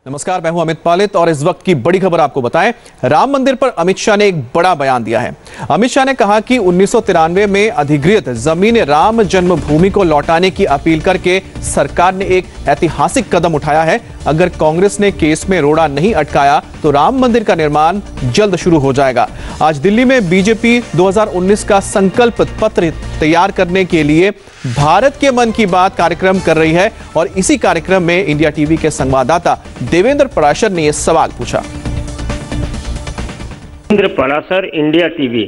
नमस्कार, मैं हूं अमित पालित और इस वक्त की बड़ी खबर आपको बताएं। राम मंदिर पर अमित शाह ने एक बड़ा बयान दिया है। अमित शाह ने कहा कि 1993 में अधिगृहित जमीन राम जन्मभूमि को लौटाने की अपील करके सरकार ने एक ऐतिहासिक कदम उठाया है। अगर कांग्रेस ने केस में रोड़ा नहीं अटकाया तो राम मंदिर का निर्माण जल्द शुरू हो जाएगा। आज दिल्ली में बीजेपी 2019 का संकल्प पत्र तैयार करने के लिए भारत के मन की बात कार्यक्रम कर रही है और इसी कार्यक्रम में इंडिया टीवी के संवाददाता देवेंद्र पराशर ने यह सवाल पूछा। Devendra Parashar, India TV.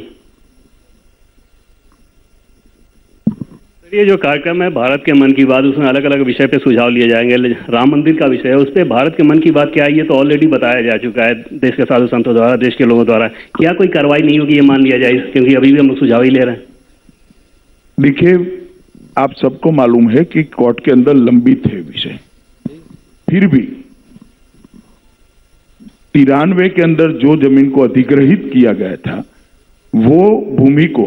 ये जो कार्यक्रम है भारत के मन की बात, उसमें अलग अलग विषय पे सुझाव लिए जाएंगे। राम मंदिर का विषय है, उस पर भारत के मन की बात क्या है ये तो ऑलरेडी बताया जा चुका है देश के साधु संतों द्वारा, देश के लोगों द्वारा। क्या कोई कार्रवाई नहीं होगी ये मान लिया जाए, क्योंकि अभी भी हम लोग सुझाव ही ले रहे हैं। देखिए, आप सबको मालूम है कि कोर्ट के अंदर लंबित है विषय, फिर भी 93 के अंदर जो जमीन को अधिग्रहित किया गया था वो भूमि को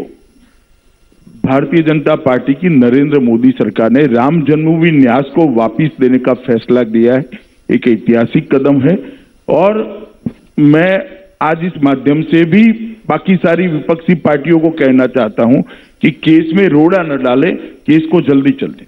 भारतीय जनता पार्टी की नरेंद्र मोदी सरकार ने राम जन्मभूमि न्यास को वापस देने का फैसला दिया है। एक ऐतिहासिक कदम है और मैं आज इस माध्यम से भी बाकी सारी विपक्षी पार्टियों को कहना चाहता हूं कि केस में रोड़ा न डाले, केस को जल्दी चल दे।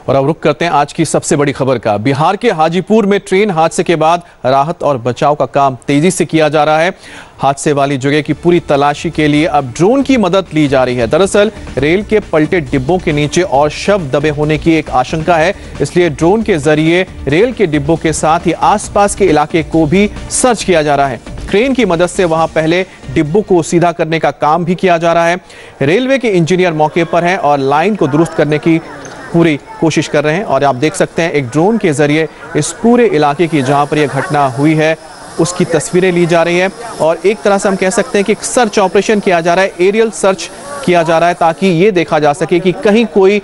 और अब रुक करते हैं आज की सबसे बड़ी खबर का। बिहार के हाजीपुर में ट्रेन हादसे के बाद राहत और बचाव का काम तेजी से किया जा रहा है। हादसे वाली जगह की पूरी तलाशी के लिए अब ड्रोन की मदद ली जा रही है। दरअसल रेल के पलटे डिब्बों के नीचे और शव दबे होने की एक आशंका है, इसलिए ड्रोन के जरिए रेल के डिब्बों के साथ ही आसपास के इलाके को भी सर्च किया जा रहा है। क्रेन की मदद से वहां पहले डिब्बों को सीधा करने का काम भी किया जा रहा है। रेलवे के इंजीनियर मौके पर हैं और लाइन को दुरुस्त करने की पूरी कोशिश कर रहे हैं। और आप देख सकते हैं एक ड्रोन के जरिए इस पूरे इलाके की जहां पर यह घटना हुई है उसकी तस्वीरें ली जा रही है और एक तरह से हम कह सकते हैं कि सर्च ऑपरेशन किया जा रहा है, एरियल सर्च किया जा रहा है, ताकि ये देखा जा सके कि कहीं कोई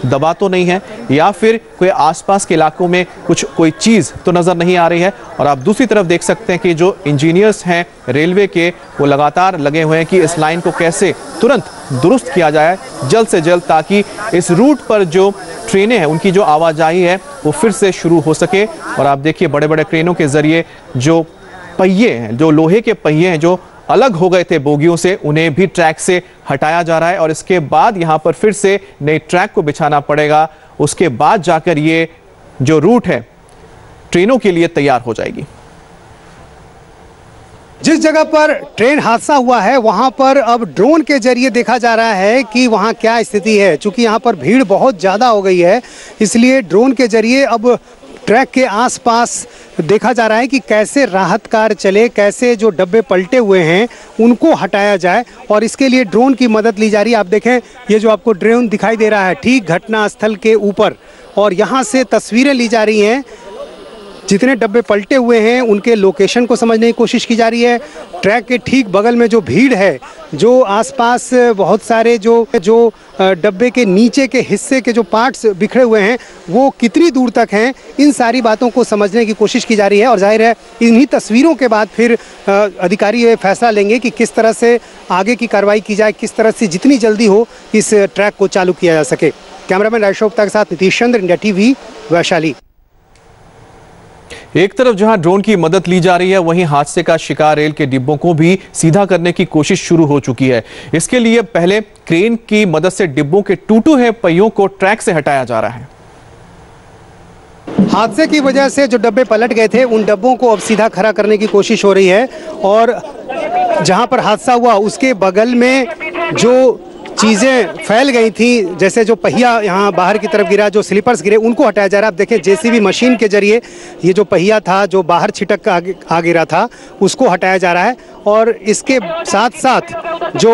दबा तो नहीं है या फिर कोई आसपास के इलाकों में कोई चीज तो नजर नहीं आ रही है। और आप दूसरी तरफ देख सकते हैं कि जो इंजीनियर्स हैं रेलवे के, वो लगातार लगे हुए हैं कि इस लाइन को कैसे तुरंत दुरुस्त किया जाए जल्द से जल्द, ताकि इस रूट पर जो ट्रेनें हैं उनकी जो आवाजाही है वो फिर से शुरू हो सके। और आप देखिए बड़े बड़े क्रेनों के जरिए जो पहिए हैं, जो लोहे के पहिए हैं जो अलग हो गए थे बोगियों से, उन्हें भी ट्रैक से हटाया जा रहा है और इसके बाद यहां पर फिर से नए ट्रैक को बिछाना पड़ेगा। उसके बाद जाकर ये जो रूट है ट्रेनों के लिए तैयार हो जाएगी। जिस जगह पर ट्रेन हादसा हुआ है वहां पर अब ड्रोन के जरिए देखा जा रहा है कि वहां क्या स्थिति है। चूंकि यहां पर भीड़ बहुत ज़्यादा हो गई है, इसलिए ड्रोन के जरिए अब ट्रैक के आसपास देखा जा रहा है कि कैसे राहत कार्य चले, कैसे जो डब्बे पलटे हुए हैं उनको हटाया जाए और इसके लिए ड्रोन की मदद ली जा रही है। आप देखें, ये जो आपको ड्रोन दिखाई दे रहा है ठीक घटनास्थल के ऊपर, और यहाँ से तस्वीरें ली जा रही हैं। जितने डब्बे पलटे हुए हैं उनके लोकेशन को समझने की कोशिश की जा रही है। ट्रैक के ठीक बगल में जो भीड़ है, जो आसपास बहुत सारे जो डब्बे के नीचे के हिस्से के जो पार्ट्स बिखरे हुए हैं वो कितनी दूर तक हैं, इन सारी बातों को समझने की कोशिश की जा रही है। और जाहिर है इन्हीं तस्वीरों के बाद फिर अधिकारी ये फैसला लेंगे कि किस तरह से आगे की कार्रवाई की जाए, किस तरह से जितनी जल्दी हो इस ट्रैक को चालू किया जा सके। कैमरामैन राजेश गुप्ता के साथ नीतीश चंद्र, इंडिया टीवी, वैशाली। एक तरफ जहां ड्रोन की मदद ली जा रही है, वहीं हादसे का शिकार रेल के डिब्बों को भी सीधा करने की कोशिश शुरू हो चुकी है। इसके लिए पहले क्रेन की मदद से डिब्बों के टूटे हुए पहियों को ट्रैक से हटाया जा रहा है। हादसे की वजह से जो डब्बे पलट गए थे उन डब्बों को अब सीधा खड़ा करने की कोशिश हो रही है और जहां पर हादसा हुआ उसके बगल में जो चीज़ें फैल गई थी, जैसे जो पहिया यहाँ बाहर की तरफ गिरा, जो स्लीपर्स गिरे, उनको हटाया जा रहा है। आप देखें जेसीबी मशीन के जरिए ये जो पहिया था जो बाहर छिटक कर आ गिरा था उसको हटाया जा रहा है। और इसके साथ साथ जो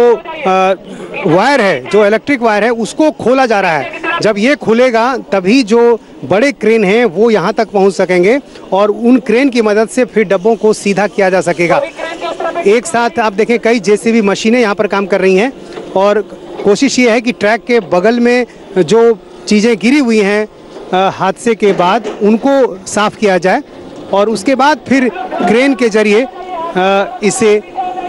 वायर है, जो इलेक्ट्रिक वायर है, उसको खोला जा रहा है। जब ये खुलेगा तभी जो बड़े क्रेन हैं वो यहाँ तक पहुँच सकेंगे और उन क्रेन की मदद से फिर डब्बों को सीधा किया जा सकेगा। एक साथ आप देखें कई जेसीबी मशीनें यहाँ पर काम कर रही हैं और कोशिश ये है कि ट्रैक के बगल में जो चीज़ें गिरी हुई हैं हादसे के बाद उनको साफ़ किया जाए और उसके बाद फिर क्रेन के जरिए इसे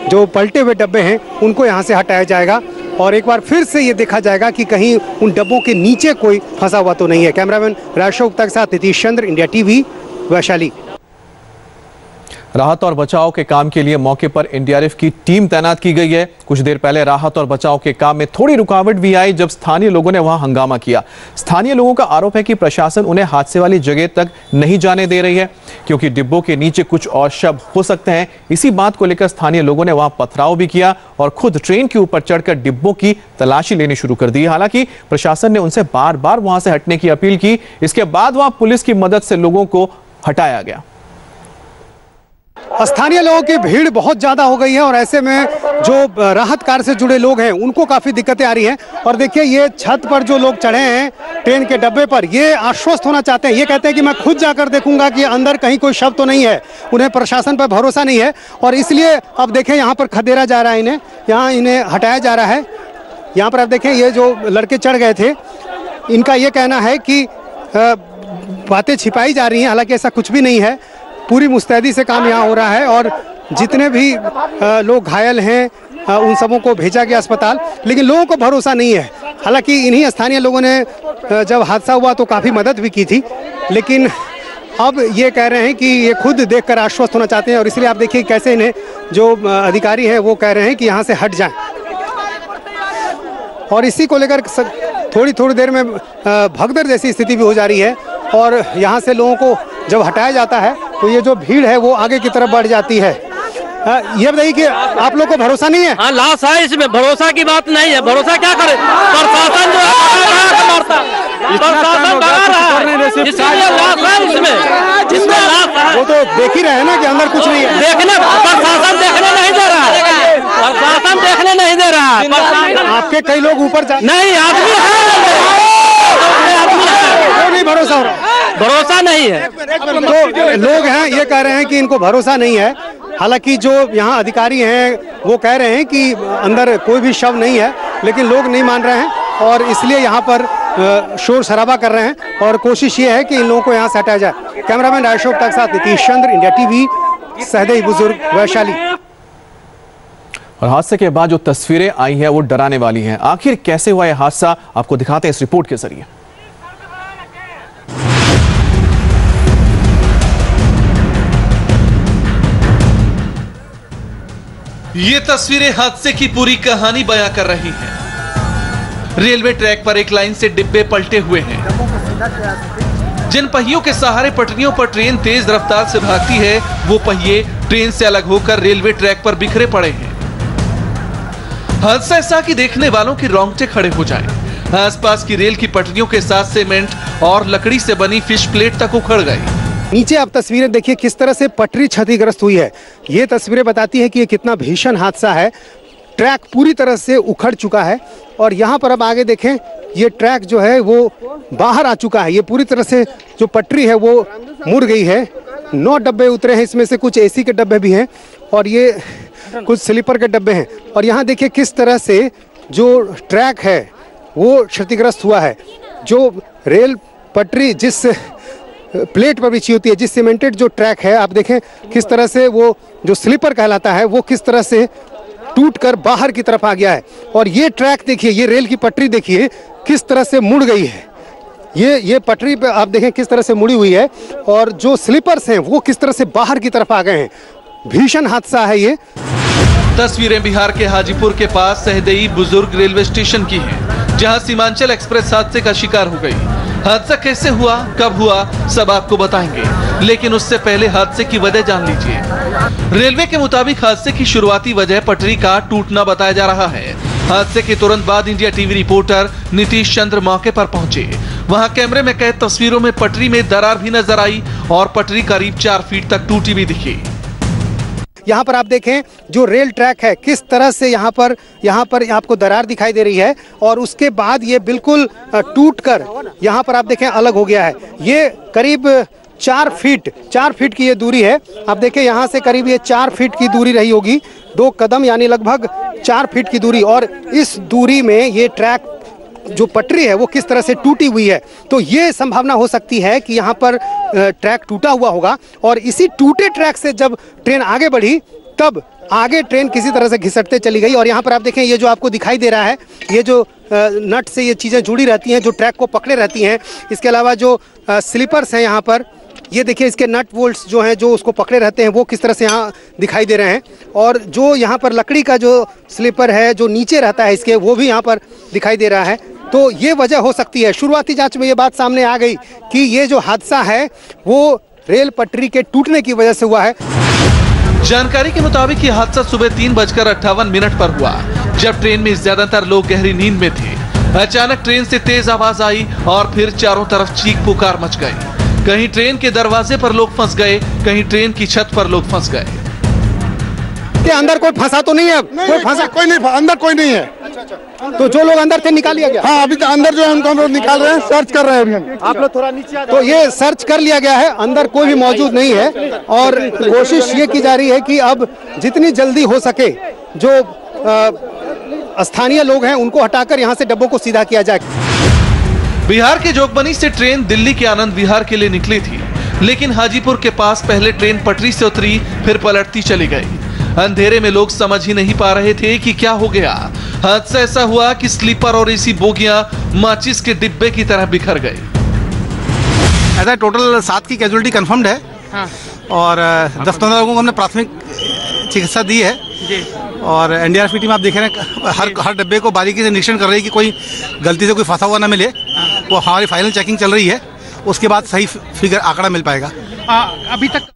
जो पलटे हुए डब्बे हैं उनको यहाँ से हटाया जाएगा और एक बार फिर से ये देखा जाएगा कि कहीं उन डब्बों के नीचे कोई फंसा हुआ तो नहीं है। कैमरामैन राजेश गुप्ता के साथ नीतीश चंद्र, इंडिया टीवी, वैशाली। राहत और बचाव के काम के लिए मौके पर एनडीआरएफ की टीम तैनात की गई है। कुछ देर पहले राहत और बचाव के काम में थोड़ी रुकावट भी आई जब स्थानीय लोगों ने वहां हंगामा किया। स्थानीय लोगों का आरोप है कि प्रशासन उन्हें हादसे वाली जगह तक नहीं जाने दे रही है क्योंकि डिब्बों के नीचे कुछ और शव हो सकते हैं। इसी बात को लेकर स्थानीय लोगों ने वहां पथराव भी किया और खुद ट्रेन के ऊपर चढ़कर डिब्बों की तलाशी लेनी शुरू कर दी। हालांकि प्रशासन ने उनसे बार बार वहां से हटने की अपील की। इसके बाद वहां पुलिस की मदद से लोगों को हटाया गया। स्थानीय लोगों की भीड़ बहुत ज़्यादा हो गई है और ऐसे में जो राहत कार्य से जुड़े लोग हैं उनको काफ़ी दिक्कतें आ रही हैं। और देखिए ये छत पर जो लोग चढ़े हैं ट्रेन के डब्बे पर, ये आश्वस्त होना चाहते हैं। ये कहते हैं कि मैं खुद जाकर देखूंगा कि अंदर कहीं कोई शव तो नहीं है। उन्हें प्रशासन पर भरोसा नहीं है और इसलिए अब देखें यहाँ पर खदेड़ा जा रहा है, इन्हें हटाया जा रहा है। यहाँ पर आप देखें ये जो लड़के चढ़ गए थे, इनका ये कहना है कि बातें छिपाई जा रही हैं, हालांकि ऐसा कुछ भी नहीं है। पूरी मुस्तैदी से काम यहाँ हो रहा है और जितने भी लोग घायल हैं उन सबों को भेजा गया अस्पताल, लेकिन लोगों को भरोसा नहीं है। हालांकि इन्हीं स्थानीय लोगों ने जब हादसा हुआ तो काफ़ी मदद भी की थी, लेकिन अब ये कह रहे हैं कि ये खुद देखकर आश्वस्त होना चाहते हैं और इसलिए आप देखिए कैसे इन्हें जो अधिकारी हैं वो कह रहे हैं कि यहाँ से हट जाएं। और इसी को लेकर थोड़ी देर में भगदड़ जैसी स्थिति भी हो जा रही है और यहाँ से लोगों को जब हटाया जाता है तो ये जो भीड़ है वो आगे की तरफ बढ़ जाती है। ये बताइए कि आप लोग को भरोसा नहीं है? हाँ, लाश है, इसमें भरोसा की बात नहीं है। भरोसा क्या करे, प्रशासन जो वो तो देख ही रहे हैं ना कि अंदर कुछ नहीं है। देखने प्रशासन देखने नहीं दे रहा है, प्रशासन देखने नहीं दे रहा है। आपके कई लोग ऊपर नहीं, आदमी है, नहीं भरोसा हो रहा, भरोसा नहीं है। तो लोग हैं ये कह रहे हैं कि इनको भरोसा नहीं है। हालांकि जो यहाँ अधिकारी हैं वो कह रहे हैं कि अंदर कोई भी शव नहीं है, लेकिन लोग नहीं मान रहे हैं और इसलिए यहाँ पर शोर शराबा कर रहे हैं और कोशिश ये है कि इन लोगों को यहाँ से हटाया जाए। कैमरामैन अशोक के साथ नीतीश चंद्र, इंडिया टीवी, सहदेई बुजुर्ग, वैशाली। और हादसे के बाद जो तस्वीरें आई हैं वो डराने वाली हैं। आखिर कैसे हुआ यह हादसा आपको दिखाते हैं इस रिपोर्ट के जरिए। ये तस्वीरें हादसे की पूरी कहानी बयां कर रही हैं। रेलवे ट्रैक पर एक लाइन से डिब्बे पलटे हुए हैं। जिन पहियों के सहारे पटरियों पर ट्रेन तेज रफ्तार से भागती है वो पहिए ट्रेन से अलग होकर रेलवे ट्रैक पर बिखरे पड़े हैं। हादसा ऐसा कि देखने वालों के रोंगटे खड़े हो जाएं। आसपास की रेल की पटरियों के साथ सीमेंट और लकड़ी से बनी फिश प्लेट तक उखड़ गई। नीचे आप तस्वीरें देखिए किस तरह से पटरी क्षतिग्रस्त हुई है। ये तस्वीरें बताती है कि ये कितना भीषण हादसा है। ट्रैक पूरी तरह से उखड़ चुका है और यहाँ पर अब आगे देखें ये ट्रैक जो है वो बाहर आ चुका है। ये पूरी तरह से जो पटरी है वो मुड़ गई है। 9 डब्बे उतरे हैं, इसमें से कुछ एसी के डब्बे भी हैं और ये कुछ स्लीपर के डब्बे हैं। और यहाँ देखिए किस तरह से जो ट्रैक है वो क्षतिग्रस्त हुआ है। जो रेल पटरी जिस प्लेट पर बिछी होती है, जिस सीमेंटेड जो ट्रैक है, आप देखें किस तरह से वो जो स्लीपर कहलाता है वो किस तरह से टूटकर बाहर की तरफ आ गया है। और ये ट्रैक देखिए, ये रेल की पटरी देखिए किस तरह से मुड़ गई है। ये पटरी पे आप देखें किस तरह से मुड़ी हुई है और जो स्लीपर्स हैं वो किस तरह से बाहर की तरफ आ गए हैं। भीषण हादसा है ये। तस्वीरें बिहार के हाजीपुर के पास सहदेई बुजुर्ग रेलवे स्टेशन की हैं, जहां सीमांचल एक्सप्रेस हादसे का शिकार हो गई। हादसा कैसे हुआ, कब हुआ, सब आपको बताएंगे, लेकिन उससे पहले हादसे की वजह जान लीजिए। रेलवे के मुताबिक हादसे की शुरुआती वजह पटरी का टूटना बताया जा रहा है। हादसे के तुरंत बाद इंडिया टीवी रिपोर्टर नीतीश चंद्र मौके पर पहुंचे। वहां कैमरे में कैद तस्वीरों में पटरी में दरार भी नजर आई और पटरी करीब 4 फीट तक टूटी भी दिखी। यहाँ पर आप देखें जो रेल ट्रैक है किस तरह से यहाँ पर आपको दरार दिखाई दे रही है और उसके बाद ये बिल्कुल टूटकर यहाँ पर आप देखें अलग हो गया है। ये करीब 4 फीट की ये दूरी है। आप देखें यहाँ से करीब ये 4 फीट की दूरी रही होगी, 2 कदम यानी लगभग 4 फीट की दूरी। और इस दूरी में ये ट्रैक जो पटरी है वो किस तरह से टूटी हुई है, तो ये संभावना हो सकती है कि यहाँ पर ट्रैक टूटा हुआ होगा और इसी टूटे ट्रैक से जब ट्रेन आगे बढ़ी तब आगे ट्रेन किसी तरह से घिसटते चली गई। और यहाँ पर आप देखें ये जो आपको दिखाई दे रहा है, ये जो नट से ये चीज़ें जुड़ी रहती हैं जो ट्रैक को पकड़े रहती हैं। इसके अलावा जो स्लीपर्स हैं यहाँ पर ये देखिए इसके नट बोल्ट्स जो हैं, जो उसको पकड़े रहते हैं, वो किस तरह से यहाँ दिखाई दे रहे हैं। और जो यहाँ पर लकड़ी का जो स्लीपर है जो नीचे रहता है इसके, वो भी यहाँ पर दिखाई दे रहा है। तो ये वजह हो सकती है। शुरुआती जांच में ये बात सामने आ गई कि ये जो हादसा है वो रेल पटरी के टूटने की वजह से हुआ है। जानकारी के मुताबिक ये हादसा सुबह 3:58 पर हुआ, जब ट्रेन में ज्यादातर लोग गहरी नींद में थे। अचानक ट्रेन से तेज आवाज आई और फिर चारों तरफ चीख पुकार मच गई। कहीं ट्रेन के दरवाजे पर लोग फंस गए, कहीं ट्रेन की छत पर लोग फंस गए। के अंदर कोई फंसा तो नहीं है? कोई फंसा? कोई नहीं, अंदर कोई नहीं है। तो जो लोग अंदर थे निकाल लिया गया? हाँ, अभी तो अंदर जो है उनको हम लोग निकाल रहे हैं, सर्च कर रहे हैं अभी। आप लोग थोड़ा नीचे। तो ये सर्च कर लिया गया है, अंदर कोई भी मौजूद नहीं है और कोशिश ये की जा रही है कि अब जितनी जल्दी हो सके जो स्थानीय लोग हैं उनको हटाकर यहाँ से डब्बों को सीधा किया जाए। बिहार के जोगबनी से ट्रेन दिल्ली के आनंद विहार के लिए निकली थी, लेकिन हाजीपुर के पास पहले ट्रेन पटरी से उतरी, फिर पलटती चली गई। अंधेरे में लोग समझ ही नहीं पा रहे थे कि क्या हो गया। हादसा ऐसा हुआ कि स्लीपर और एसी बोगियां माचिस के डिब्बे की तरह बिखर गए। ऐसा टोटल 7 की कैजुअलिटी कंफर्म्ड है। हाँ। और 10-15 लोगों को हमने प्राथमिक चिकित्सा दी है जी। और एनडीआरएफ की टीम आप देख रहे हैं हर डिब्बे को बारीकी से निरीक्षण कर रही है कि कोई गलती से कोई फंसा हुआ ना मिले। हाँ। वो हमारी फाइनल चेकिंग चल रही है, उसके बाद सही फिगर आंकड़ा मिल पाएगा। अभी तक